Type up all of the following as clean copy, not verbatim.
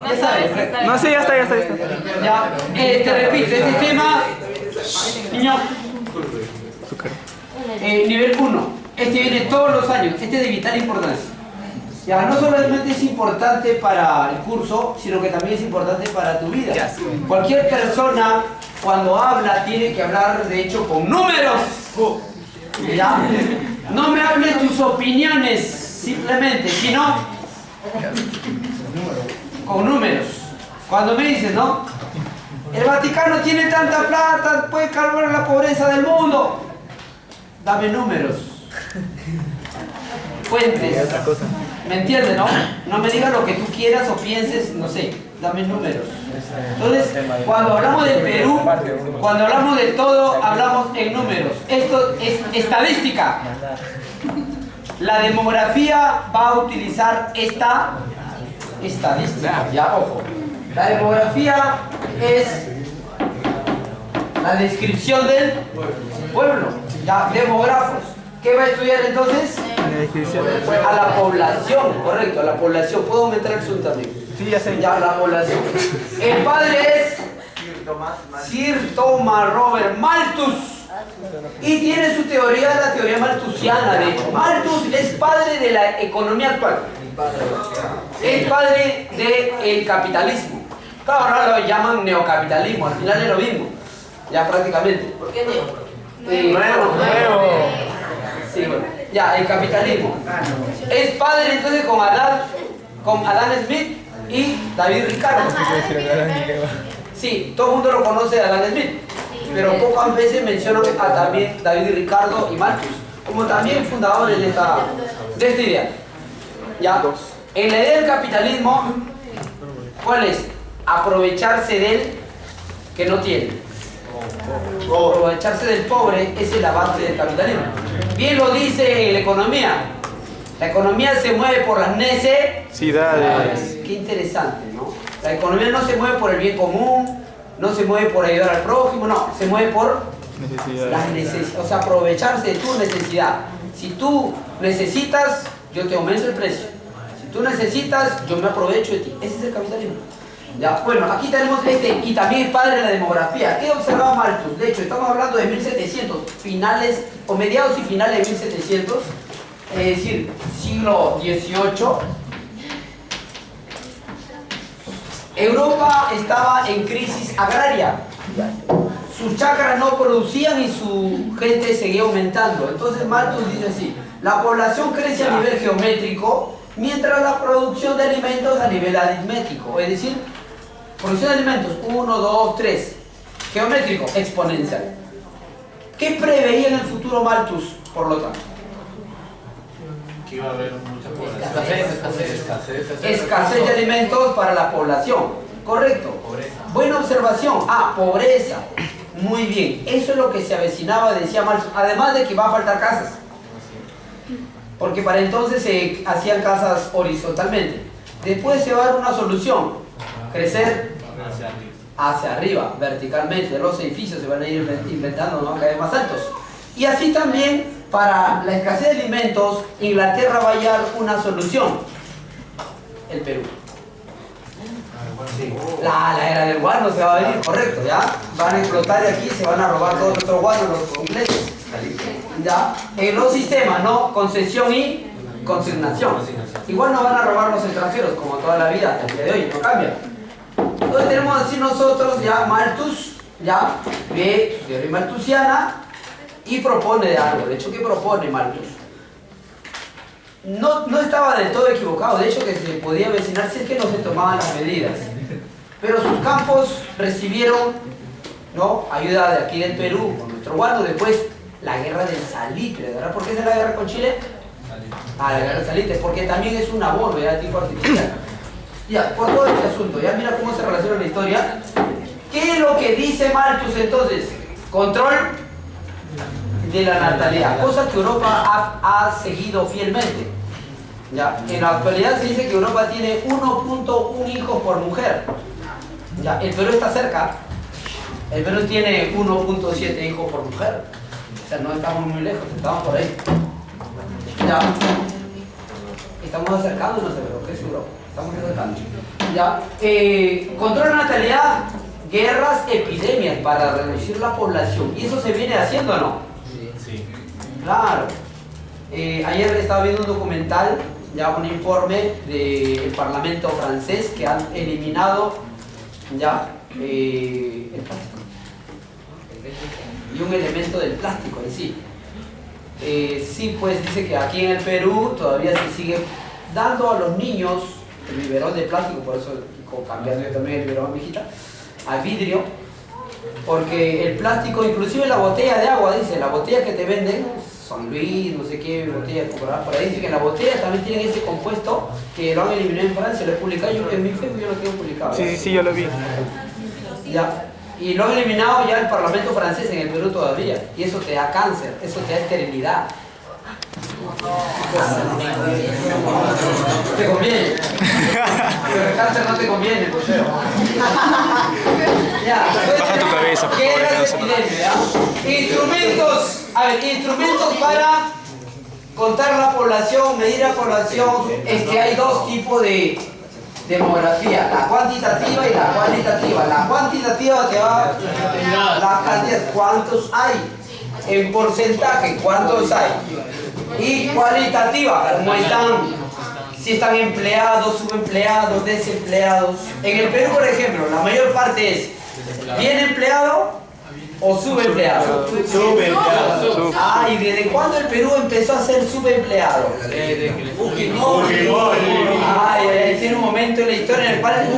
Ya sabes. No, sí, ya está. Ya, te repito, este tema, niño, nivel 1, este viene todos los años, este es de vital importancia. Ya, no solamente es importante para el curso, sino que también es importante para tu vida. Cualquier persona, cuando habla, tiene que hablar, de hecho, con números. ¿Ya? No me hables tus opiniones, simplemente, sino con números. Cuando me dices, ¿no? El Vaticano tiene tanta plata, puede calmar la pobreza del mundo. Dame números. Fuentes. ¿Me entiendes, no? No me digas lo que tú quieras o pienses, no sé. Dame números. Entonces, cuando hablamos del Perú, cuando hablamos de todo, hablamos en números. Esto es estadística. La demografía va a utilizar esta estadística. Ya, ojo. La demografía es la descripción del pueblo. Ya, demógrafos. ¿Qué va a estudiar entonces? A la población, correcto, a la población. ¿Puedo aumentar el zoom también? Sí, ya sé. Ya, la población. El padre es Sir Thomas Robert Malthus. Y tiene su teoría, la teoría malthusiana. De hecho, Malthus es padre de la economía actual. Es padre del capitalismo. Claro, ahora lo llaman neocapitalismo, al final es lo mismo. Ya prácticamente. ¿Por qué neo? Nuevo. Sí, bueno. Ya, el capitalismo. Es padre entonces con Adam Smith y David Ricardo. Sí, todo el mundo lo conoce a Adam Smith, pero pocas veces mencionan a también David Ricardo y Malthus, como también fundadores de esta idea. Ya, en la idea del capitalismo, ¿cuál es? Aprovecharse del que no tiene. Aprovecharse del pobre, esa es la base del capitalismo. Bien lo dice la economía. La economía se mueve por las necesidades. Qué interesante, ¿no? La economía no se mueve por el bien común, no se mueve por ayudar al prójimo, no, se mueve por las necesidades. O sea, aprovecharse de tu necesidad. Si tú necesitas, yo te aumento el precio. Si tú necesitas, yo me aprovecho de ti. Ese es el capitalismo. Ya, bueno, aquí tenemos y también el padre de la demografía. ¿Qué observaba Malthus? De hecho, estamos hablando de 1700, finales o mediados y finales de 1700, es decir, siglo XVIII. Europa estaba en crisis agraria. Sus chacras no producían y su gente seguía aumentando. Entonces Malthus dice así: la población crece a nivel geométrico, mientras la producción de alimentos a nivel aritmético. Es decir, producción de alimentos, 1, 2, 3. Geométrico, exponencial. ¿Qué preveía en el futuro Malthus, por lo tanto? Que iba a haber mucha población. Escasez de alimentos para la población. Correcto. Pobreza. Buena observación. Pobreza. Muy bien. Eso es lo que se avecinaba, decía Malthus. Además de que va a faltar casas. Porque para entonces se hacían casas horizontalmente. Después se va a dar una solución. Crecer hacia arriba, verticalmente. Los edificios se van a ir inventando, ¿no? Cada vez más altos. Y así también, para la escasez de alimentos, Inglaterra va a hallar una solución. El Perú. La era del guano se va a venir, correcto, ¿ya? Van a explotar de aquí, se van a robar todos nuestros guanos, los ingleses. ¿Ya? En los sistemas, ¿no? Concesión y consignación. Igual no van a robar los extranjeros, como toda la vida, hasta el día de hoy, no cambia. Entonces tenemos así nosotros, ya, Malthus, ya, ve su teoría malthusiana y propone de algo. De hecho, ¿qué propone Malthus? No estaba del todo equivocado, de hecho que se podía avecinar si es que no se tomaban las medidas. Pero sus campos recibieron, ¿no?, ayuda de aquí del Perú, con nuestro guardo. Después la guerra del salitre, ¿verdad? ¿Por qué es la guerra con Chile? La guerra del salitre, porque también es un abono, ya, tipo artificial. Ya, por todo este asunto, ya mira cómo se relaciona la historia. ¿Qué es lo que dice Malthus entonces? Control de la natalidad, cosa que Europa ha seguido fielmente. Ya, en la actualidad se dice que Europa tiene 1.1 hijos por mujer. Ya, el Perú está cerca. El Perú tiene 1.7 hijos por mujer. O sea, no estamos muy lejos, estamos por ahí. Ya, estamos acercándonos a lo que es Europa. estamos acercando. Ya, control de natalidad, guerras, epidemias para reducir la población. ¿Y eso se viene haciendo o no? Sí. Claro. Ayer estaba viendo un documental, ya un informe del Parlamento francés que han eliminado ya el plástico. Y un elemento del plástico en sí. Sí, pues dice que aquí en el Perú todavía se sigue dando a los niños el biberón de plástico, por eso cambiando yo también el biberón a mi hijita, al vidrio, porque el plástico, inclusive la botella de agua, dice, la botella que te venden, San Luis, no sé qué botella comprada por ahí, dice que en la botella también tienen ese compuesto que lo han eliminado en Francia, lo he publicado, yo en mi Facebook yo lo tengo publicado. Sí, yo lo vi. Ya. Y lo han eliminado ya el Parlamento francés, en el Perú todavía. Y eso te da cáncer, eso te da esterilidad. Te conviene. Pero el cáncer no te conviene, pues. Ya. Baja tu cabeza, por ¿Qué favor, es que no se epidemia? Instrumentos, a ver, instrumentos para contar la población, medir la población, es que hay dos tipos de demografía, la cuantitativa y la cualitativa. La cuantitativa te va a determinar la cantidad, cuántos hay, en porcentaje, cuántos hay. Y cualitativa, cómo están, si están empleados, subempleados, desempleados. En el Perú, por ejemplo, la mayor parte es bien empleado o subempleado. Subempleado. Ah, ¿y desde cuándo el Perú empezó a ser subempleado? Ay, tiene un momento en la historia en el cual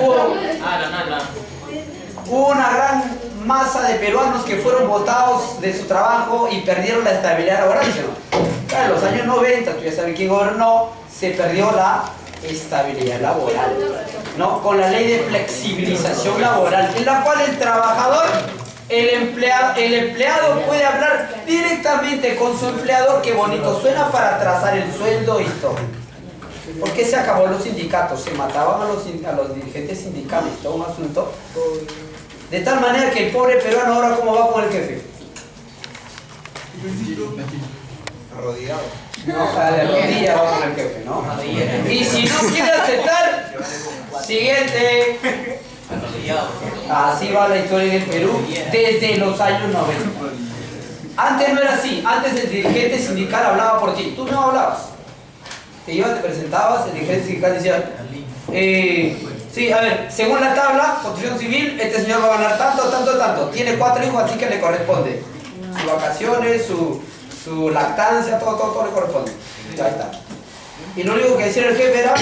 hubo una gran masa de peruanos que fueron botados de su trabajo y perdieron la estabilidad laboral, ¿no? Claro, en los años 90, tú ya sabes quién gobernó, se perdió la estabilidad laboral, ¿no? Con la ley de flexibilización laboral, en la cual el trabajador, el empleado puede hablar directamente con su empleador, qué bonito suena, para trazar el sueldo y todo. ¿Por qué se acabó los sindicatos? Se mataban a los dirigentes sindicales, todo un asunto. De tal manera que el pobre peruano ahora, ¿cómo va con el jefe? Arrodillado. No, o sea, de rodillas va con el jefe, ¿no? Y si no quiere aceptar, siguiente. Así va la historia en el Perú desde los años 90. Antes no era así, antes el dirigente sindical hablaba por ti, tú no hablabas. Te ibas, te presentabas, el dirigente sindical decía, sí, a ver, según la tabla, construcción civil, este señor va a ganar tanto, tanto, tanto. Tiene 4 hijos, así que le corresponde. Sus vacaciones, su lactancia, todo le corresponde. Ya está. Y lo único que decía el jefe era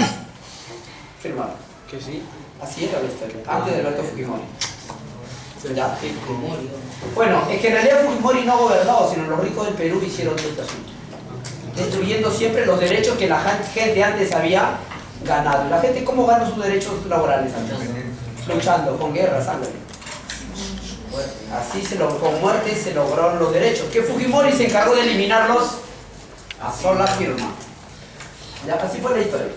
firmar. ¿Que sí? Así era la historia, antes de Alberto Fujimori. ¿Ya? Bueno, es que en realidad Fujimori no gobernó, sino los ricos del Perú hicieron todo este asunto, destruyendo siempre los derechos que la gente antes había ganado. ¿Y la gente cómo ganó sus derechos laborales antes? Luchando, con guerra, sangre. Así con muerte se lograron los derechos, que Fujimori se encargó de eliminarlos a sola firma. Ya, así fue la historia.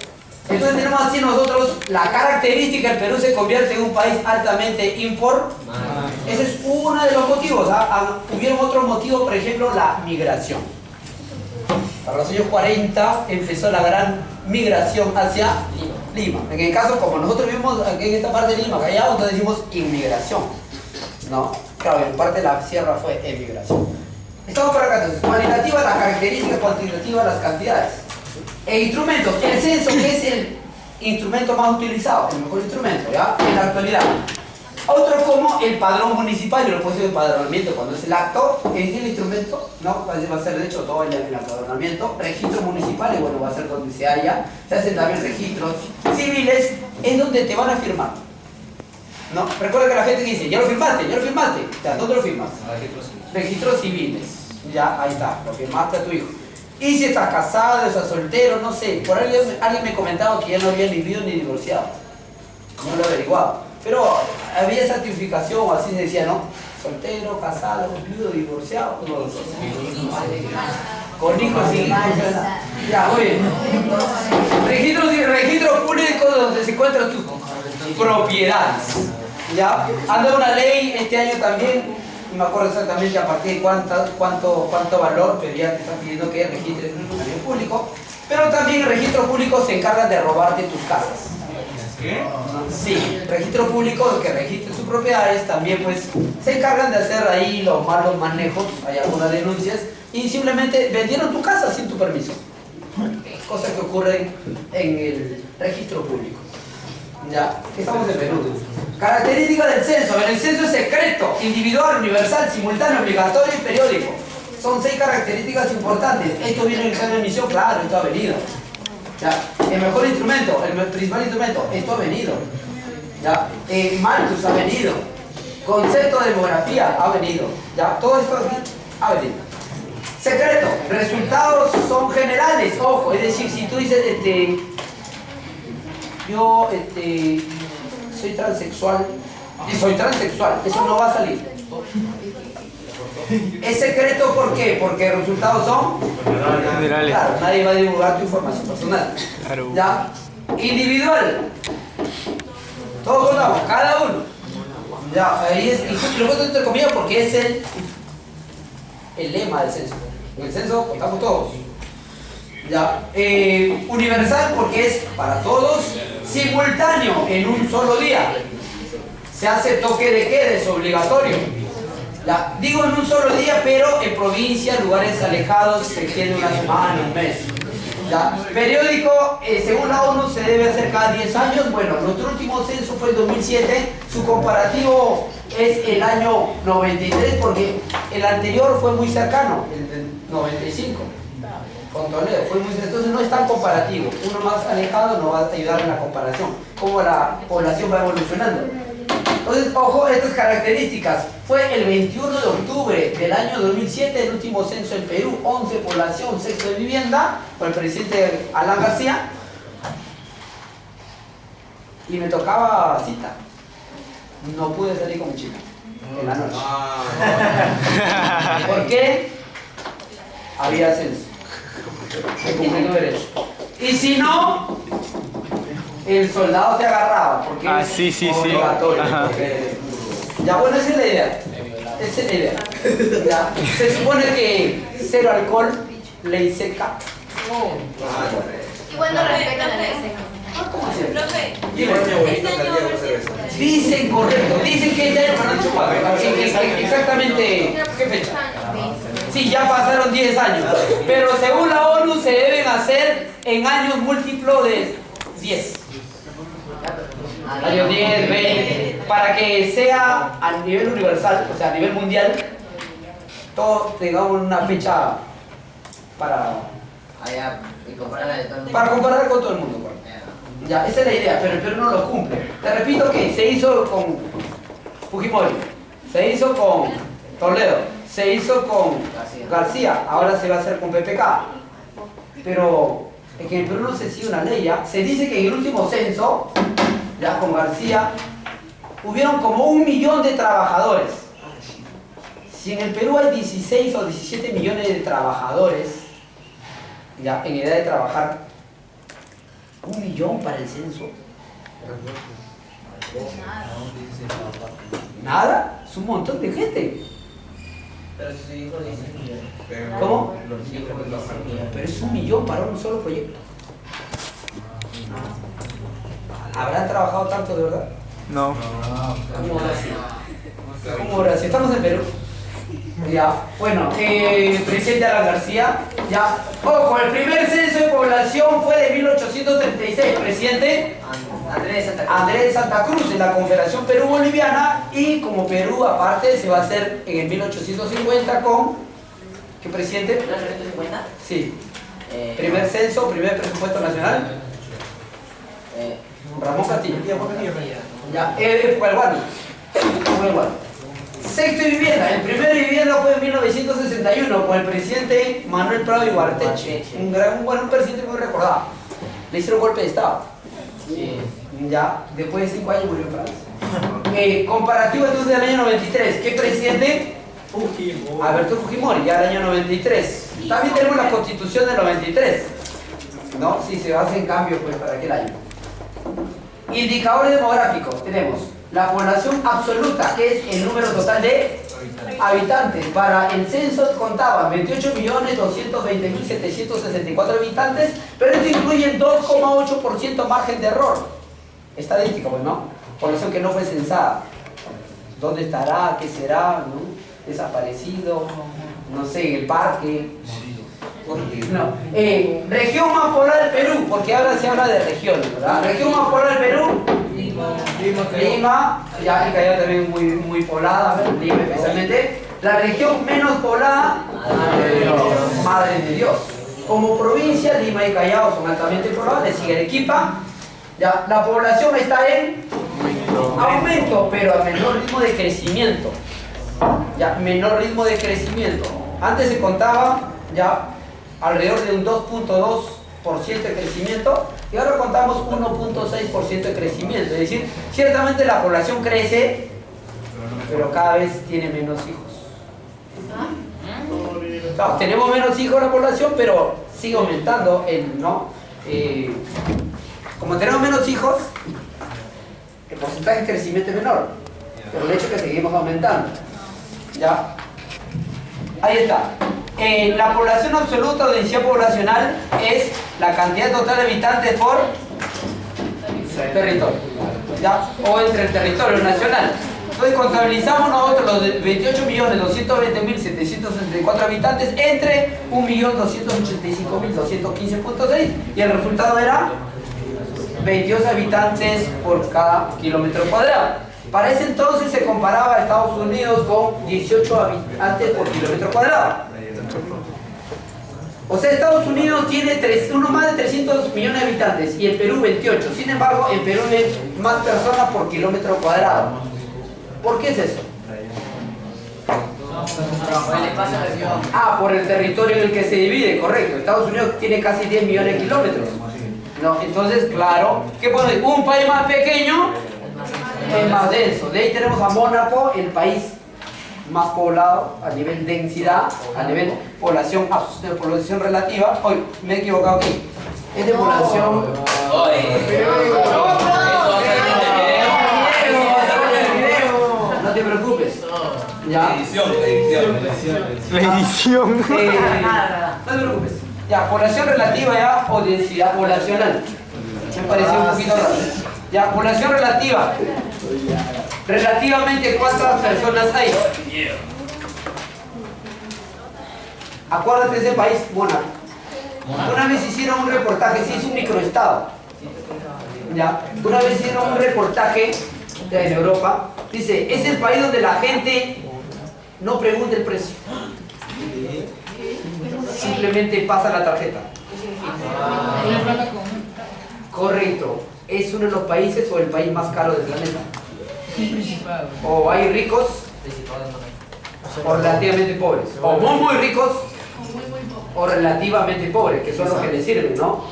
Entonces tenemos así nosotros la característica: el Perú se convierte en un país altamente informal. Ese es uno de los motivos. Hubieron otros motivos, por ejemplo, la migración. Para los años 40 empezó la gran migración hacia Lima. En el caso, como nosotros vivimos aquí en esta parte de Lima, allá nosotros decimos inmigración, ¿no? Claro, en parte de la sierra fue emigración. Estamos por acá entonces. Cualitativa, las características; cuantitativa, las cantidades. E instrumentos, el censo, que es el instrumento más utilizado, el mejor instrumento, ¿ya? En la actualidad. Otro como el padrón municipal, yo lo puedo decir empadronamiento cuando es el acto, es el instrumento, ¿no? Va a ser de hecho todo el empadronamiento. Registro municipal, y bueno, va a ser donde se haya. Se hacen también registros civiles, es donde te van a firmar, ¿no? Recuerda que la gente dice, ya lo firmaste, o sea, ¿dónde lo firmas? Registros civiles, ya, ahí está, lo firmaste a tu hijo. Y si estás casado, estás soltero, no sé, por ahí alguien me comentaba que ya no había ni viudo ni divorciado, no lo he averiguado, pero había certificación, o así se decía, ¿no? Soltero, casado, viudo, divorciado, no lo sé. Con hijos sin hijos, ya, muy bien. Registro público donde se encuentran tus propiedades, ¿ya? Anda una ley este año también. No me acuerdo exactamente a partir de cuánto valor, pero ya te están pidiendo que registres en un público. Pero también el registro público se encarga de robarte tus casas. ¿Qué? Sí, registro público que registre sus propiedades, también pues se encargan de hacer ahí los malos manejos, hay algunas denuncias, y simplemente vendieron tu casa sin tu permiso. Cosas que ocurren en el registro público. Ya, estamos en Perú. Características del censo. El censo es secreto, individual, universal, simultáneo, obligatorio y periódico. Son 6 características importantes. Esto viene en el examen de admisión, claro, esto ha venido. Ya, el mejor instrumento, el principal instrumento, esto ha venido. Ya, Malthus ha venido. Concepto de demografía ha venido. Ya, todo esto aquí ha venido. Secreto, resultados son generales, ojo, es decir, si tú dices, yo soy transexual y soy transexual, eso no va a salir. Es secreto, ¿por qué? Porque los resultados son generales. Claro, nadie va a divulgar tu información personal. Claro. ¿Ya? Individual. Todos contamos, cada uno. Ya, ahí es, y lo cuento entre comillas porque es el lema del censo. En el censo contamos todos. Ya. Universal porque es para todos. Simultáneo, en un solo día. Se hace toque de queda, es obligatorio. Ya. Digo en un solo día, pero en provincias, lugares alejados, se extiende una semana, un mes. ¿Ya? Periódico, según la ONU, se debe hacer cada 10 años. Bueno, nuestro último censo fue el 2007. Su comparativo es el año 93, porque el anterior fue muy cercano, el del 95. Con Toledo, fue muy cercano. Entonces no es tan comparativo. Uno más alejado nos va a ayudar en la comparación, cómo la población va evolucionando. Entonces, ojo, estas características. Fue el 21 de octubre del año 2007 el último censo en Perú. 11 población, sexo de vivienda, por el presidente Alan García. Y me tocaba cita. No pude salir con mi chica en la noche. ¿Por qué? Había censo. Me cumplí tu derecho. Y si no, el soldado te agarraba, porque sí, sí, es sí. obligatorio. Ajá. Ya, bueno, esa es la idea. Esa es la idea. Ya. Se supone que cero alcohol, ley seca. Igual no respetan la ley seca. ¿Cómo se llama? Profe, Dime. este año va a ser Dicen correcto, dicen que este año no han chupado. Exactamente, ¿qué fecha? Sí, ya pasaron 10 años. Pero según la ONU se deben hacer en años múltiplos de 10. Años 10, 20, para que sea a nivel universal, o sea, a nivel mundial, todos tengamos una fecha para comparar con todo el mundo. Ya, esa es la idea, pero el Perú no lo cumple. Te repito que se hizo con Fujimori, se hizo con Toledo, se hizo con García, ahora se va a hacer con PPK. Pero es que en el Perú no se sigue una ley, ¿ya? Se dice que en el último censo, ya con García, hubieron como 1 millón de trabajadores. Si en el Perú hay 16 o 17 millones de trabajadores, ya en edad de trabajar, 1 millón para el censo. ¿Nada? Es un montón de gente. Pero si su hijo dice millones. ¿Cómo? Los hijos de los familias. Pero es 1 millón para un solo proyecto. ¿Habrán trabajado tanto de verdad? No. ¿Cómo Brasil? ¿Cómo Brasil? Estamos en Perú. Ya, bueno, presidente Alan García, ya, ojo, el primer censo de población fue de 1836, presidente Andrés de Santa Cruz, en la Confederación Perú-Boliviana, y como Perú aparte se va a hacer en el 1850 con, ¿qué presidente? ¿1850? Sí, primer censo, primer presupuesto nacional, Ramón Castillo. Ya, época del Guano. Sexto y vivienda. El primer vivienda fue en 1961 con el presidente Manuel Prado Iguarteche, un presidente muy recordado. Le hicieron golpe de estado. Ya, después de 5 años murió en Francia. Comparativo entonces del año 93. ¿Qué presidente? Alberto Fujimori, ya del año 93. También tenemos la constitución del 93. ¿No? Sí, se hacen cambios pues para aquel año. Indicadores demográficos. Tenemos la población absoluta, que es el número total de habitantes. Para el censo contaban 28.220.764 habitantes, pero esto incluye el 2,8% margen de error. estadística, pues, ¿no? Población que no fue censada. ¿Dónde estará? ¿Qué será? ¿No? Desaparecido, no sé, en el parque. No. Región más poblada del Perú, porque ahora se habla de regiones, ¿verdad? Región más poblada del Perú. Lima, ya y Callao también muy poblada, ¿verdad? Lima especialmente. La región menos poblada, Madre de Dios. Como provincia, Lima y Callao son altamente pobladas, le sigue Arequipa. Ya, la población está en aumento, pero a menor ritmo de crecimiento. Ya, menor ritmo de crecimiento. Antes se contaba ya alrededor de un 2.2% de crecimiento y ahora contamos 1.6% de crecimiento. Es decir, ciertamente la población crece, pero cada vez tiene menos hijos. Claro, tenemos menos hijos en la población, pero sigue aumentando ¿no? Como tenemos menos hijos, el porcentaje de crecimiento es menor, pero el hecho es que seguimos aumentando. ¿Ya? Ahí está. La población absoluta o densidad poblacional es la cantidad total de habitantes por territorio, ¿ya? O entre el territorio nacional. Entonces contabilizamos nosotros los 28.220.764 habitantes entre 1.285.215.6 y el resultado era 22 habitantes por cada kilómetro cuadrado. Para ese entonces se comparaba a Estados Unidos con 18 habitantes por kilómetro cuadrado. O sea, Estados Unidos tiene más de 300 millones de habitantes y el Perú 28. Sin embargo, en Perú hay más personas por kilómetro cuadrado. ¿Por qué es eso? Por el territorio en el que se divide, correcto. Estados Unidos tiene casi 10 millones de kilómetros. No, entonces, claro, ¿qué pone? Un país más pequeño es más denso. De ahí tenemos a Mónaco, el país más poblado a nivel densidad, a nivel población relativa. Hoy me he equivocado aquí. Es de población. No te preocupes. Ya. La edición. No te preocupes. Ya, población relativa ya o densidad poblacional. Me pareció un poquito raro. Ya, población relativa. Relativamente, ¿cuántas personas hay? Acuérdate de ese país, Mónaco. Una vez hicieron un reportaje, sí, es un microestado. Ya, una vez hicieron un reportaje en Europa. Dice, es el país donde la gente no pregunta el precio. Simplemente pasa la tarjeta. Correcto. Es uno de los países o el país más caro del planeta. O hay ricos o relativamente pobres. O muy ricos o relativamente pobres, que son los que les sirven, ¿no?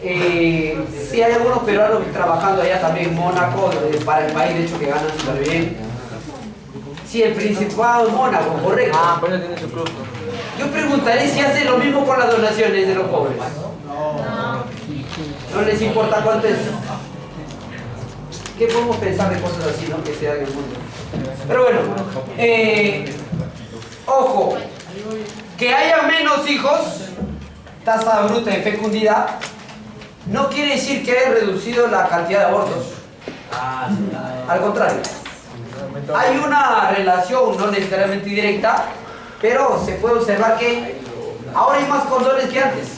Sí hay algunos peruanos trabajando allá también en Mónaco, para el país, de hecho, que ganan súper bien. Sí, el Principado de Mónaco, correcto. Pues ya tiene su club. Yo preguntaré si hace lo mismo con las donaciones de los pobres. No les importa cuánto es. ¿Qué podemos pensar de cosas así, no? Que se hagan en el mundo. Pero bueno, ojo, que haya menos hijos, tasa bruta de fecundidad, no quiere decir que haya reducido la cantidad de abortos. Al contrario, hay una relación no necesariamente directa, pero se puede observar que ahora hay más condones que antes,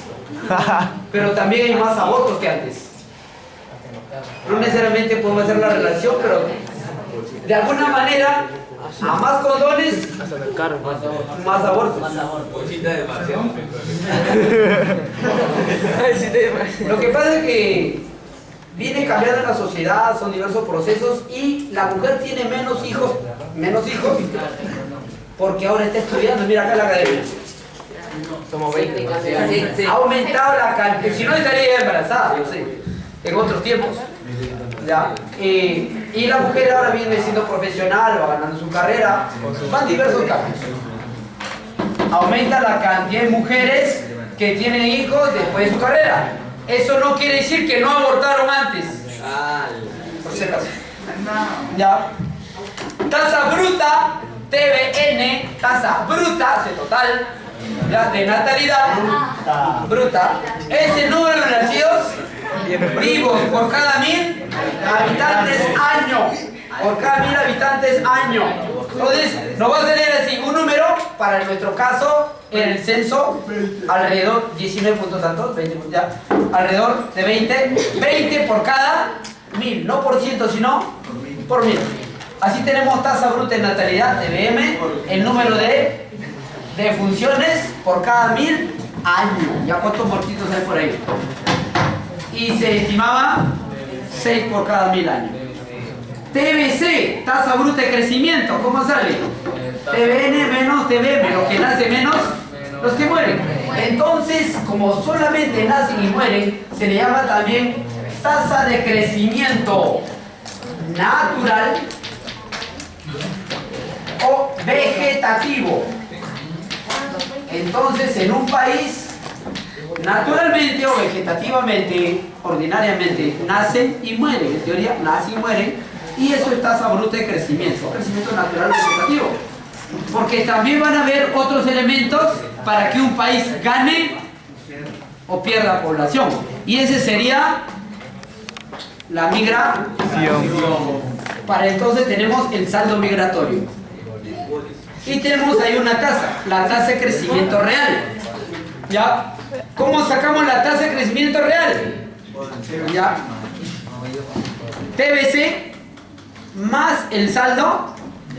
pero también hay más abortos que antes. No necesariamente podemos hacer la relación, pero de alguna manera, a más condones, más abortos. Lo que pasa es que viene cambiando la sociedad, son diversos procesos y la mujer tiene menos hijos, porque ahora está estudiando. Mira acá en la academia. Somos 20. Ha aumentado la cantidad, si no estaría embarazada, yo sé, en otros tiempos. ¿Ya? Y la mujer ahora viene siendo profesional, va ganando su carrera, van diversos cambios. Aumenta la cantidad de mujeres que tienen hijos después de su carrera. Eso no quiere decir que no abortaron antes. Por si acaso. ¿Ya? Tasa bruta, TBN, tasa bruta, hace total, ¿ya? De natalidad bruta, es el número de nacidos vivos por cada 1000 habitantes año. Por cada 1000 habitantes año. Entonces, nos va a salir así un número, para nuestro caso, en el censo, alrededor 19 puntos tantos, 20 puntos ya, alrededor de 20 por cada 1000, no por ciento, sino por 1000. Así tenemos tasa bruta de natalidad, TBM, el número de funciones por cada 1000 años. ¿Ya cuántos muertitos hay por ahí? Y se estimaba 6 por cada 1000 años. TBC, tasa bruta de crecimiento, ¿cómo sale? TBN menos TBM, los que nacen menos los que mueren. Entonces, como solamente nacen y mueren, se le llama también tasa de crecimiento natural o vegetativo. Entonces, en un país, naturalmente o vegetativamente, ordinariamente, nacen y mueren. En teoría, nacen y mueren. Y eso es tasa bruta de crecimiento natural o vegetativo. Porque también van a haber otros elementos para que un país gane o pierda población. Y ese sería la migración. Para entonces tenemos el saldo migratorio. Y tenemos ahí una tasa, la tasa de crecimiento real. ¿Ya? ¿Cómo sacamos la tasa de crecimiento real? ¿Ya? TBC más el saldo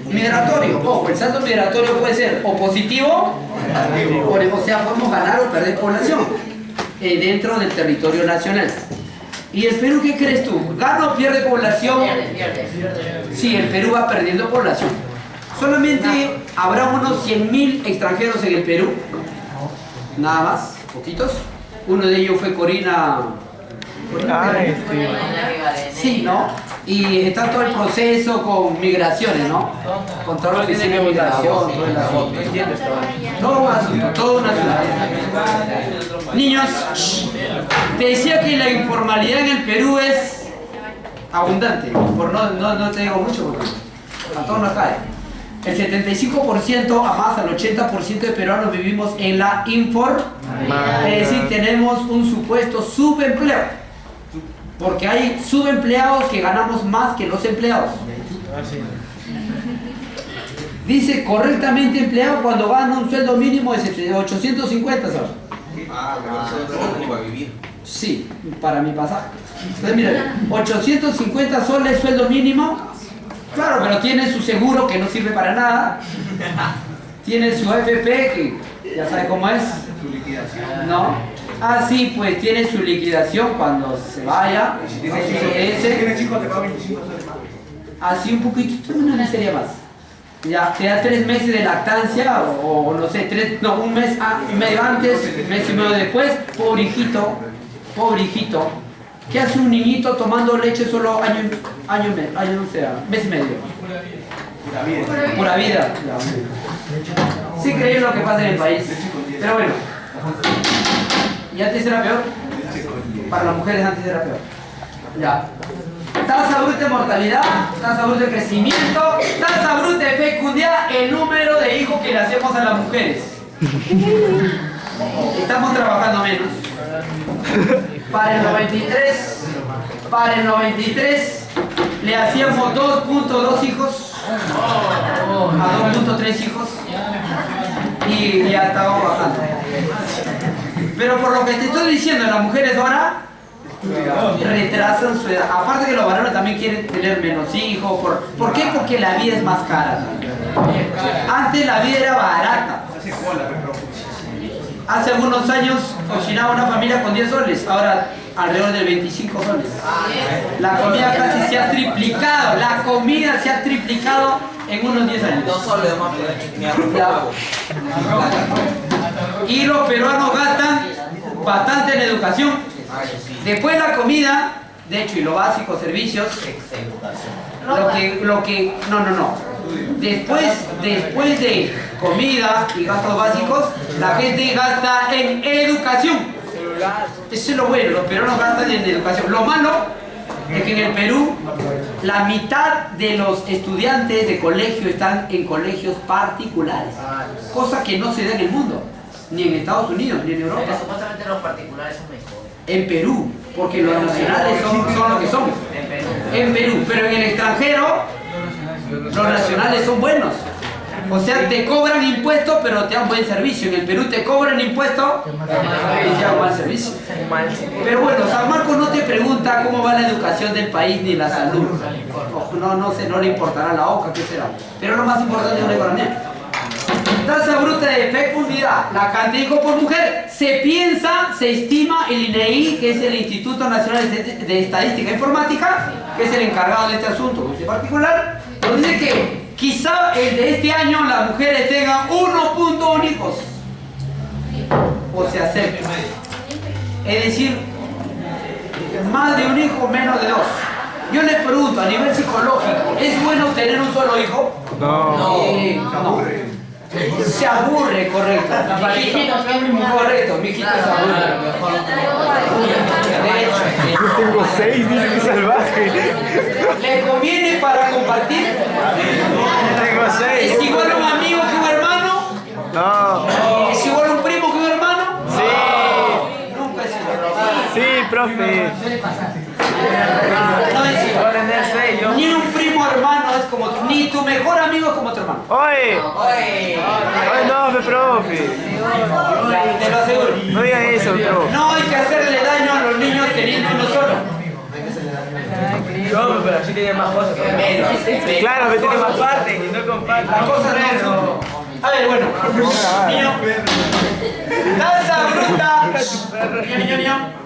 migratorio. Ojo, el saldo migratorio puede ser o positivo, o sea, podemos ganar o perder población dentro del territorio nacional. ¿Y el Perú qué crees tú? ¿Gana o pierde población? Sí, el Perú va perdiendo población. Solamente habrá unos 100.000 extranjeros en el Perú. Nada más, poquitos. Uno de ellos fue Corina. Sí, ¿no? Y está todo el proceso con migraciones, ¿no? Con todo lo que tiene migración, todo el asunto. Todo un asunto, todo una ciudad. Niños, te decía que la informalidad en el Perú es abundante. Por no te digo mucho porque a todos nos cae. El 75% a más al 80% de peruanos vivimos en la informalidad. Es decir, tenemos un supuesto subempleo. Porque hay subempleados que ganamos más que los empleados. Dice correctamente empleado cuando gana un sueldo mínimo de 850, ¿sabes? Para vivir. Sí, para mi pasaje. Entonces, mira, 850 soles sueldo mínimo. Claro, pero tiene su seguro que no sirve para nada. Tiene su AFP que ya sabe cómo es. ¿No? Ah, sí, pues tiene su liquidación cuando se vaya. Así un poquitito, una miseria más. Ya, te da 3 meses de lactancia o no sé, un mes medio antes, mes y medio después. Pobre hijito. ¿Qué hace un niñito tomando leche solo mes y medio? Pura vida. Sí, creer lo que pasa en el país. Pero bueno. ¿Y antes era peor? Para las mujeres antes era peor. Ya. Tasa bruta de mortalidad, tasa bruta de crecimiento, tasa bruta de fecundidad, el número de hijos que le hacemos a las mujeres. Estamos trabajando menos. Para el 93 le hacíamos 2.2 hijos a 2.3 hijos y ya estábamos bajando. Pero por lo que te estoy diciendo, las mujeres ahora retrasan su edad. Aparte que los varones también quieren tener menos hijos. ¿Por qué? Porque la vida es más cara. Antes la vida era barata. Hace algunos años cocinaba una familia con 10 soles, ahora alrededor de 25 soles. La comida casi se ha triplicado, en unos 10 años. 2 soles más, ni arroz con huevo. Y los peruanos gastan bastante en educación. Después la comida, de hecho, y lo básico, servicios. Después de comida y gastos básicos, la gente gasta en educación. Eso es lo bueno, los peruanos gastan en educación. Lo malo es que en el Perú la mitad de los estudiantes de colegio están en colegios particulares, cosa que no se da en el mundo, ni en Estados Unidos, ni en Europa. Pero supuestamente los particulares son mejores. En Perú, porque los nacionales son lo que son. en Perú, pero en el extranjero los nacionales son buenos. O sea, te cobran impuestos, pero te dan buen servicio. En el Perú te cobran impuestos y te dan mal servicio. Pero bueno, San Marcos no te pregunta cómo va la educación del país ni la salud. Ojo, no sé, no le importará la OCA, qué será. Pero lo más importante es una economía. Tasa bruta de fecundidad, la cantidad de hijos por mujer. Se piensa, se estima el INEI, que es el Instituto Nacional de Estadística e Informática, que es el encargado de este asunto en particular, nos dice que quizá el de este año las mujeres tengan 1.1 hijos. O se acerca. Es decir, más de un hijo, menos de dos. Yo les pregunto, a nivel psicológico, ¿es bueno tener un solo hijo? No. Se aburre, correcto. Correcto, mi hijito se aburre. Yo tengo 6, dice que salvaje. ¿Le conviene para compartir? Tengo 6. ¿Es igual a un amigo que un hermano? No. ¿Es igual a un primo que un hermano? Sí. Nunca es igual. Sí, profe. No es igual. tener 6, yo. Ni un primo hermano es como tu, ni tu mejor amigo es como tu hermano. Oye. Oye, no, profe. Te lo aseguro. No digan eso, profe. No hay que hacerle daño a los niños teniendo uno solo. No, pero así tiene más cosas. Claro, que tiene más parte y no comparte. Las cosas no son. A ver, bueno. Niño. Tasa bruta. Niño.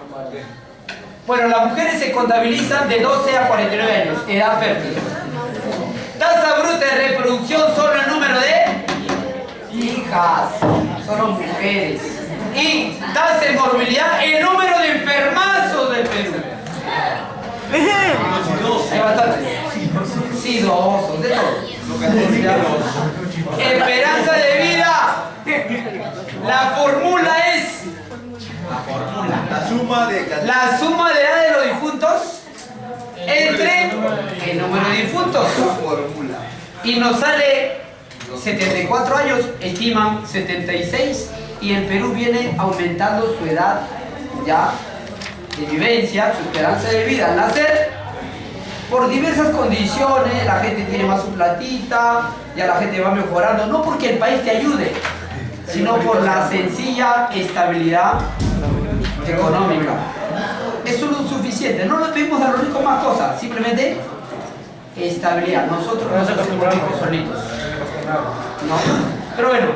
Bueno, las mujeres se contabilizan de 12 a 49 años, edad fértil. Tasa bruta de reproducción, solo el número de hijas, solo mujeres. Y tasa de morbilidad, el número de enfermazos del Perú. Hay bastantes. Sidosos, de todo. Esperanza de vida. La fórmula es la suma de edad de los difuntos entre el número de difuntos. Y nos sale 74 años, estiman 76, y el Perú viene aumentando su edad ya de vivencia, su esperanza de vida al nacer, por diversas condiciones. La gente tiene más su platita, ya la gente va mejorando, no porque el país te ayude, sino por la sencilla estabilidad económica. Eso no es suficiente, no nos pedimos a los ricos más cosas, simplemente estabilidad. Nosotros no somos ricos solitos. No. Pero bueno,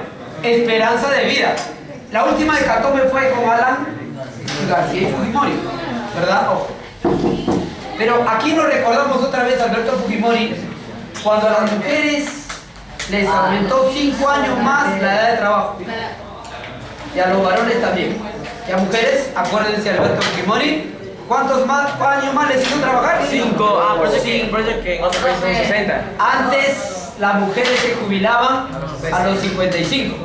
esperanza de vida. La última hecatombe fue con Alan García y Fujimori, ¿verdad? Ojo. Pero aquí nos recordamos otra vez a Alberto Fujimori, cuando a las mujeres les aumentó 5 años más la edad de trabajo. Y a los varones también. Y a mujeres, acuérdense Alberto Fujimori, ¿cuántos años más les hizo trabajar? 5. Por eso que en otros países son 60. Antes las mujeres se jubilaban a los 55.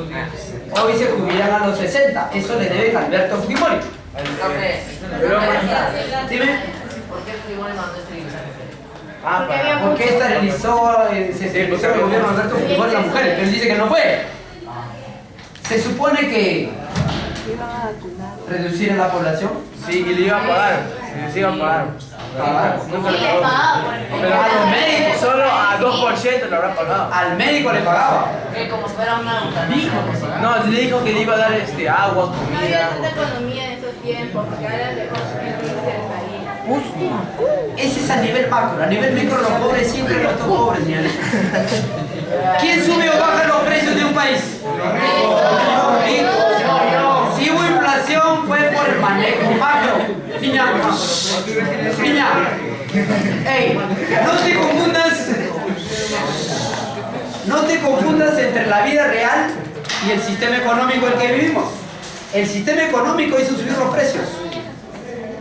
Hoy se jubilan a los 60. Eso le deben a Alberto Fujimori. Dime. ¿Por qué Fujimori mandó este libro? ¿Por qué esterilizó, se esterilizó el gobierno de Alberto Fujimori a las mujeres? Pero él dice que no fue. Se supone que reducir la población. Sí, y le iba a pagar. Sí, iba a pagar. Nunca le pagó. Pero a los médicos. Solo a 2% le habrá pagado. Al médico le pagaba. Que como fuera una eutanasia. No, le dijo que le iba a dar agua, No había comida. tanta economía en esos tiempos, porque ahora de Ese es a nivel macro. A nivel micro los pobres siempre los pobres, señores. ¿Quién sube o baja los precios de un país? Si hubo inflación fue por el manejo macro. Niña, ey, no te confundas entre la vida real y el sistema económico en el que vivimos. El sistema económico hizo subir los precios.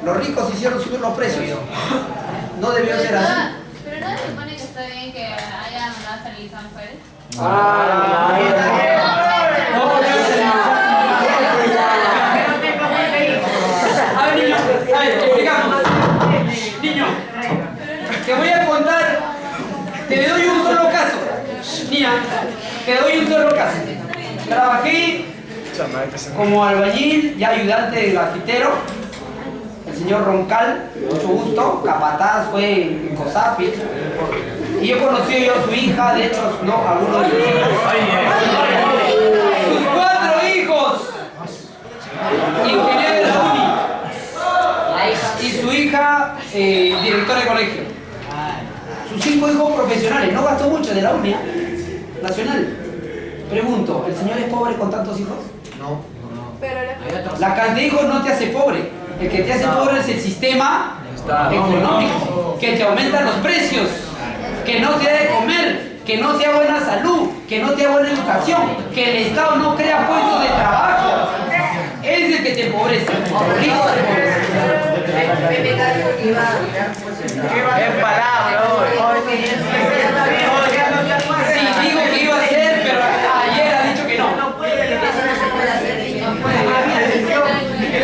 Los ricos hicieron subir los precios. No debió ser así. Pero no se supone que está bien que haya más esterilizado mujeres. A ver, niño, explicamos. Niño, te voy a contar, te doy un solo caso. Niña, te doy un solo caso. Trabajé como albañil y ayudante de grafitero. El señor Roncal, mucho gusto, capataz, fue en COSAPI. Y yo conocí yo a su hija, de hecho, no, algunos de sus hijos. Sus 4 hijos, ingeniero de la uni. Y su hija, directora de colegio. Sus 5 hijos profesionales, no gastó mucho de la uni nacional. Pregunto, ¿el señor es pobre con tantos hijos? No. La cantidad de hijos no te hace pobre. El que te hace pobre es el sistema económico, que te aumenta los precios, que no te da de comer, que no te da buena salud, que no te da buena educación, que el Estado no crea puestos de trabajo. Es el que te empobrece. Los ricos te empobrecen. Es palabra, Sí, digo que iba a ser, pero ayer ha dicho que no.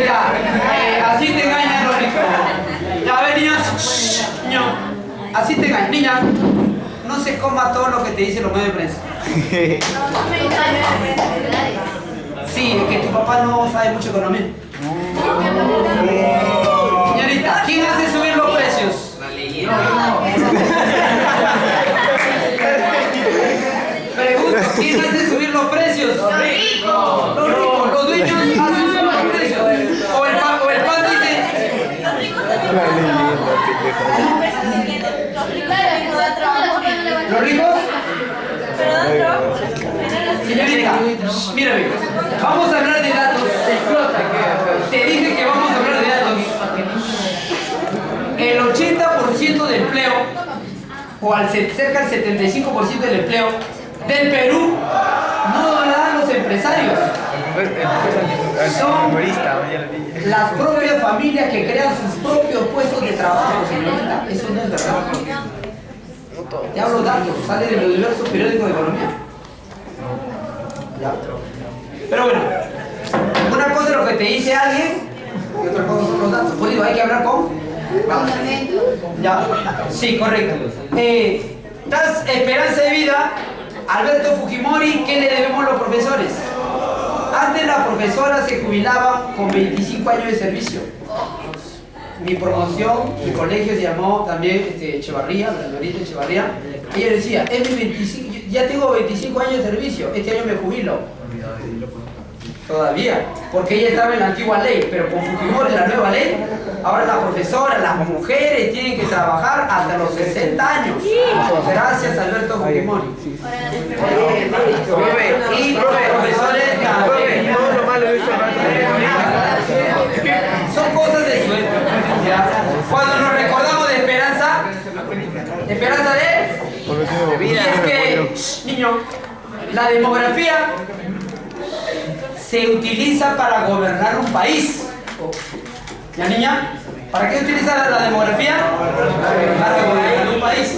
Ya, así te engañan los ricos. Ya, a ver, niños. Así te engañan. Niña, no se coma todo lo que te dicen los medios de prensa. Sí, es que tu papá no sabe mucho economía. Señorita, ¿quién hace subir los precios? Pregunto, ¿quién hace subir los precios? Los ricos. Los dueños hacen subir los precios. O el pan dice... ¿Los ricos? Señorita, mírame, vamos a hablar de datos. Te dije que vamos a hablar de datos. El 80% de empleo, o cerca del 75% del empleo del Perú, no lo dan los empresarios. Son las propias familias que crean sus propios puestos de trabajo, señorita. Eso no es verdad. Te hablo de datos, sale de los diversos periódicos de economía. Ya. Pero bueno, una cosa es lo que te dice alguien y otra cosa son los datos. Pues digo, hay que hablar con... Ya, sí, correcto. Das esperanza de vida, Alberto Fujimori, ¿qué le debemos los profesores? Antes la profesora se jubilaba con 25 años de servicio. Mi promoción, mi colegio se llamó también Echevarría, la señorita Echevarría. Ella decía, ya tengo 25 años de servicio, este año me jubilo. Todavía, porque ella estaba en la antigua ley, pero con Fujimori, la nueva ley, ahora las profesoras, las mujeres tienen que trabajar hasta los 60 años. Gracias Alberto Fujimori. Y profesores también. Son cosas de suerte. Cuando nos recordamos de esperanza de vida. Y es que, niño, la demografía se utiliza para gobernar un país. ¿Ya, niña? ¿Para qué se utiliza la demografía? Para gobernar un país.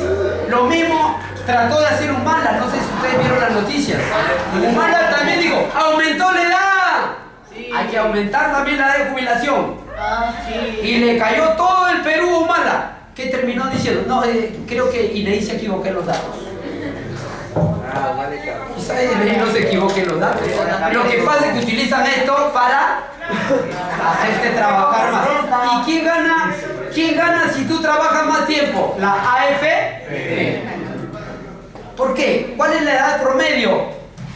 Lo mismo trató de hacer Humala, no sé si ustedes vieron las noticias. Humala también dijo, aumentó la edad. Hay que aumentar también la edad de jubilación. Y le cayó todo el Perú a Humala. ¿Qué terminó diciendo? No, creo que Inei se equivocó en los datos. Quizá Inei no se equivoque en los datos. Lo que pasa es que utilizan esto para hacerte trabajar más. ¿Y quién gana? ¿Quién gana si tú trabajas más tiempo? La AFP. ¿Por qué? ¿Cuál es la edad promedio?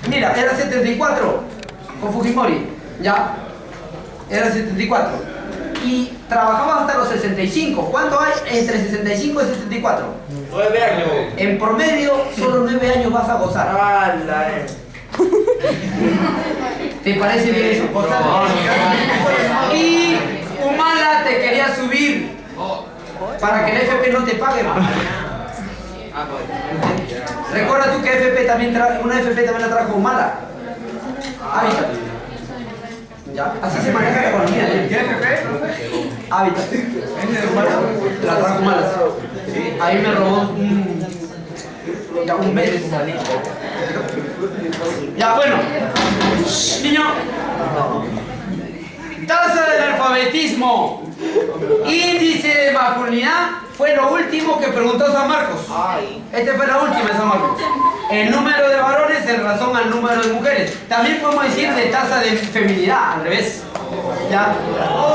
Mira, era 74 con Fujimori. Ya, era 74. Y trabajaba hasta los 65. ¿Cuánto hay entre 65 y 64? 9 años. En promedio, solo 9 años vas a gozar. ¿Te parece bien eso? Y Humala te quería subir para que el FP no te pague más. Recuerda tú que una FP también la trajo Humala. Hábitat. ¿Ya? Así se maneja la economía. ¿Qué FP? Hábitat. La trajo Humala. Ahí me robó un mes. Ya, bueno. Niño. Tasa del alfabetismo. Índice de masculinidad fue lo último que preguntó San Marcos. Este fue la última de San Marcos. El número de varones en razón al número de mujeres. También podemos decir de tasa de feminidad, al revés. ¿Ya?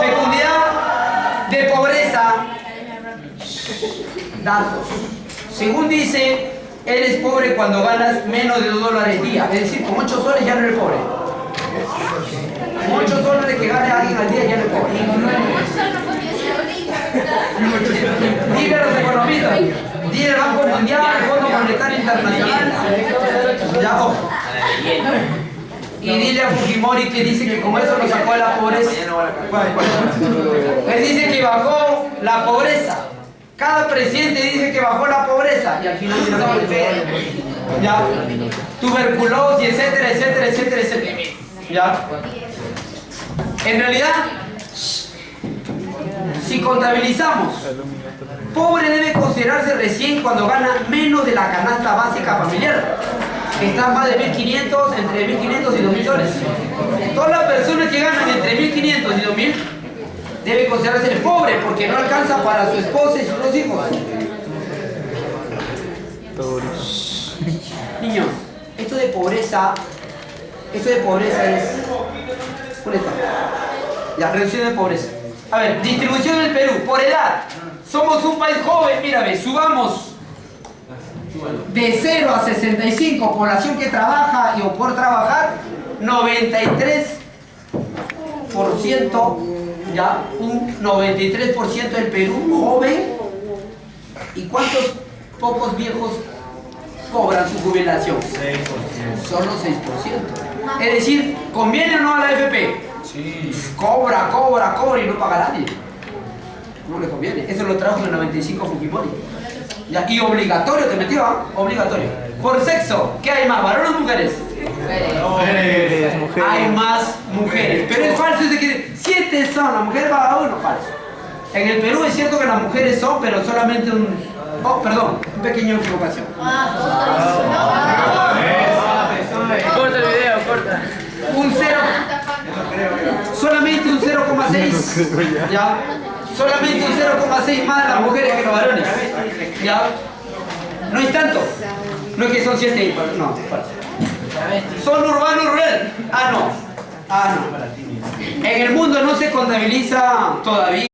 Fecundidad de pobreza, datos. Según dice, eres pobre cuando ganas menos de $2 al día. Es decir, con 8 soles ya no eres pobre. Con 8 soles que gane alguien al día ya no es pobre. Dile a los economistas, dile al Banco Mundial, al Fondo Monetario Internacional, ya ojo. Y dile a Fujimori que dice que como eso lo sacó de la pobreza. Él dice que bajó la pobreza. Cada presidente dice que bajó la pobreza y al final ya tuberculosis, etcétera, etcétera, etcétera, etcétera. Ya. En realidad, si contabilizamos, pobre debe considerarse recién cuando gana menos de la canasta básica familiar, que está más de 1.500, entre 1.500 y 2.000 soles. Todas las personas que ganan entre 1.500 y 2.000 debe considerarse pobre porque no alcanza para su esposa y sus 2 hijos. Niños, esto de pobreza es la reducción de pobreza. A ver, distribución del Perú, por edad. Somos un país joven, mírame, subamos de 0 a 65, población que trabaja y o por trabajar, 93%, ya, un 93% del Perú joven. ¿Y cuántos pocos viejos cobran su jubilación? 6%. Solo 6%. Es decir, ¿conviene o no a la AFP? Sí. Cobra y no paga nadie. No le conviene. Eso lo trajo en el 95 Fujimori. Ya, y obligatorio, te metió, ¿ah? Obligatorio. Por sexo, ¿qué hay más? ¿Varones o mujeres? Mujeres, mujeres. Hay más mujeres. Pero es falso ese que 7 son, la mujer va a 1, falso. En el Perú es cierto que las mujeres son, pero solamente un pequeña equivocación. Corta el video, corta. Solamente un 0,6. Ya. Solamente un 0,6 más las mujeres que los varones. ¿Ya? No es tanto. No es que son 7. No, falso. Son urbano y rural. No. En el mundo no se contabiliza todavía.